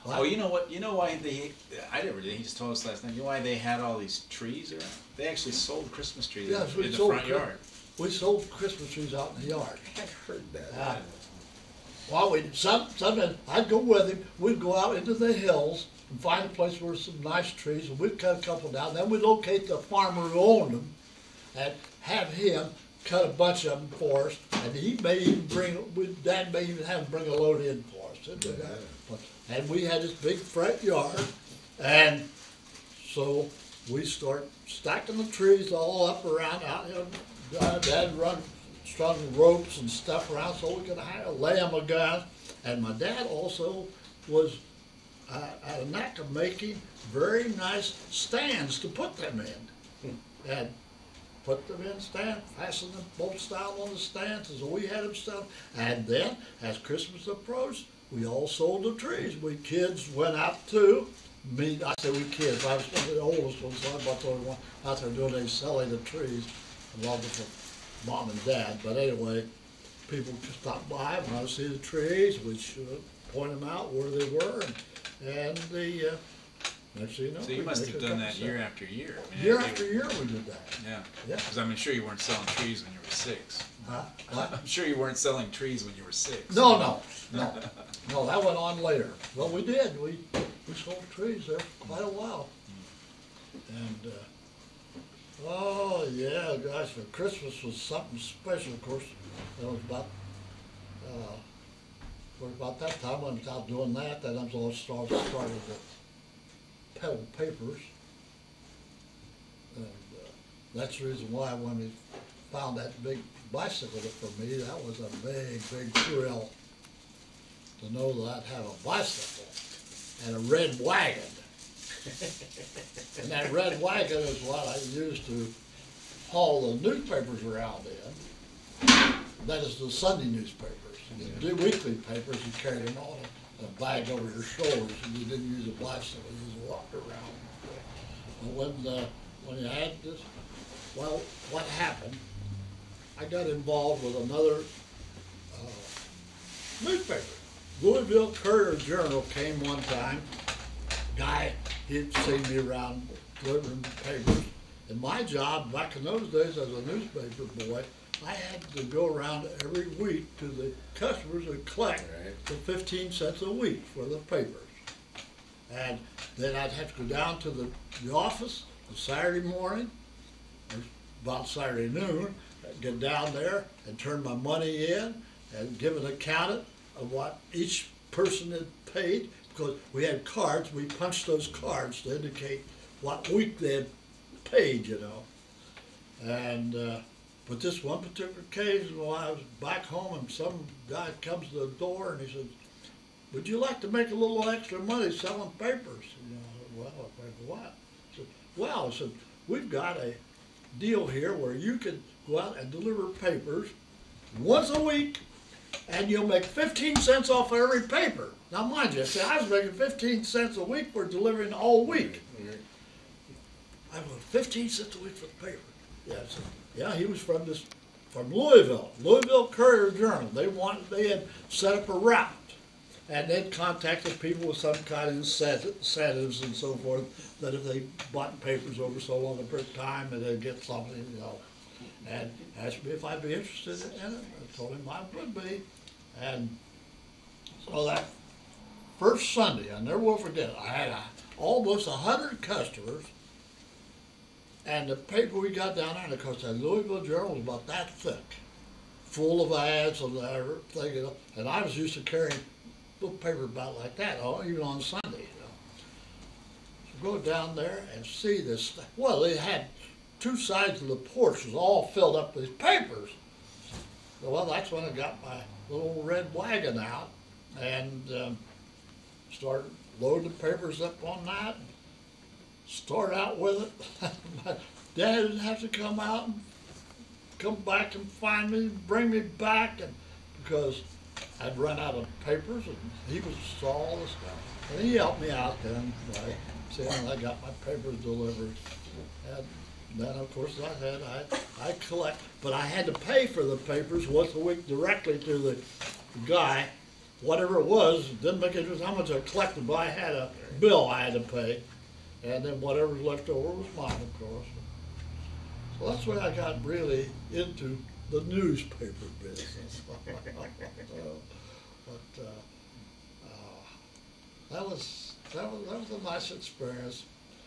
Oh, you know what? You know why they? I never did. He just told us last night. You know why they had all these trees around? They actually sold Christmas trees Yes, in the front yard. We sold Christmas trees out in the yard. I heard that. Well, sometimes I'd go with him. We'd go out into the hills and find a place where some nice trees, and we'd cut a couple down. Then we'd locate the farmer who owned them and have him cut a bunch of them for us. And he may even Dad may even have him bring a load in for us. And we had this big front yard, and so we start stacking the trees all up around out here. Dad strung ropes and stuff around so we could lay them a gun. And my dad also was had a knack of making very nice stands to put them in. And put them in stands, fasten them bolts down on the stands, and so we had them stuff. And then, as Christmas approached, we all sold the trees. We kids went out too. I say we kids, I was one of the oldest ones, so I about the only one out there doing selling the trees, along with Mom and Dad. But anyway, people could stop by, want to see the trees. We should point them out where they were, and the next thing you know. So you must have done that year after year. I mean, year after year we did that. Yeah. Yeah. Because I'm sure you weren't selling trees when you were 6. What? I'm sure you weren't selling trees when you were 6. No, that went on later. Well, we did. We sold trees there for quite a while. And, oh, yeah, gosh, for Christmas was something special, of course. It was about that time when I was out doing that, then I was all started to peddle papers. And that's the reason why when we found that big bicycle for me, that was a big, big thrill to know that I'd have a bicycle and a red wagon. And that red wagon is what I used to haul the newspapers around in. That is the Sunday newspapers. The weekly papers, you carried them on a bag over your shoulders, and you didn't use a bicycle, you just walked around. But when you had this, well, what happened, I got involved with another newspaper. Louisville Courier-Journal came one time. Guy, he'd seen me around delivering papers. And my job back in those days as a newspaper boy, I had to go around every week to the customers and collect the 15 cents a week for the papers. And then I'd have to go down to the office on Saturday morning, or about Saturday noon, get down there and turn my money in and give an account of what each person had paid, because we had cards. We punched those cards to indicate what week they had paid, you know. And but this one particular occasion, while I was back home, and some guy comes to the door and he says, "Would you like to make a little extra money selling papers?" You know, well, I said, "What?" I said, "Well," I said, "we've got a deal here where you can go out and deliver papers once a week, and you'll make 15 cents off every paper." Now, mind you, see, I was making 15 cents a week for delivering all week. I went 15 cents a week for the paper. Yeah, I said, yeah, he was from Louisville Courier-Journal. They had set up a route, and they'd contacted people with some kind of incentives and so forth, that if they bought papers over so long a period of time, that they'd get something, you know. And asked me if I'd be interested in it. I told him I would be. And so that first Sunday, I never will forget it, I had almost 100 customers. And the paper we got down there, of course, the Louisville Journal was about that thick, full of ads and everything, you know. And I was used to carrying a little paper about like that, even on Sunday, you know. So go down there and see this. Well, they had 2 sides of the porch was all filled up with papers. Well, that's when I got my little red wagon out and started loading the papers up on that. Start out with it. My dad would have to come out and come back and find me, bring me back, and because I'd run out of papers, and he saw all this stuff. And he helped me out then by saying I got my papers delivered. And then, of course, I collect, but I had to pay for the papers once a week directly to the guy whatever it was, didn't make any difference how much I collected, but I had a bill I had to pay, and then whatever's left over was mine, of course. So that's where I got really into the newspaper business. But that was a nice experience.